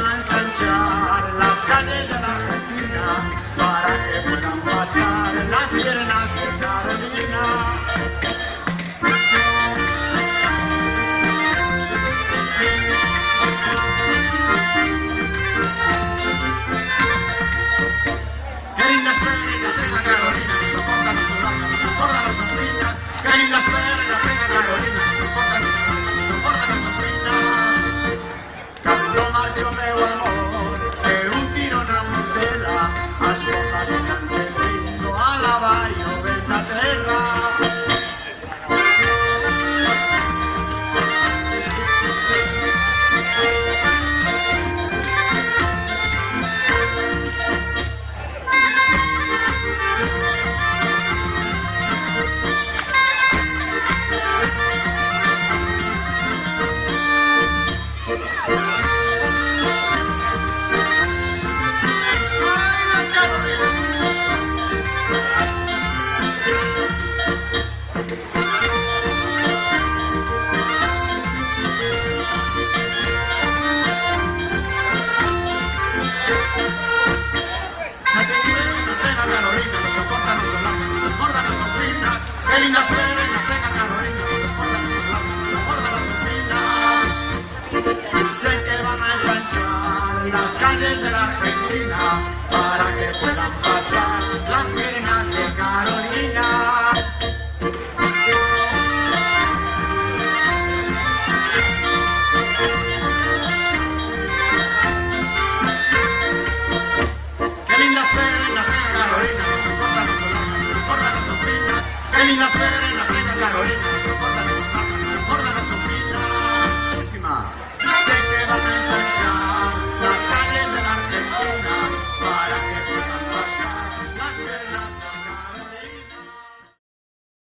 van a ensanchar las calles de la Argentina para que puedan pasar las piernas de Carolina. Qué lindas perlas tenga Carolina, no soporta, no soporta, no soporta, no soporta. Qué lindas perlas tenga Carolina, no soporta, no soporta, no soporta, no soporta. Cando marcho meu amor, per un tiro na motela, as mozas cantecindo a lavar e o vento a terra. Qué lindas perlas tenga Carolina, no soporta, no soporta, no soporta, no soporta. Dicen que van a ensanchar las calles de la Argentina para que puedan pasar las piernas de Carolina. Qué lindas perlas tenga Carolina, no soporta, no soporta, no soporta, no soporta. Qué lindas perlas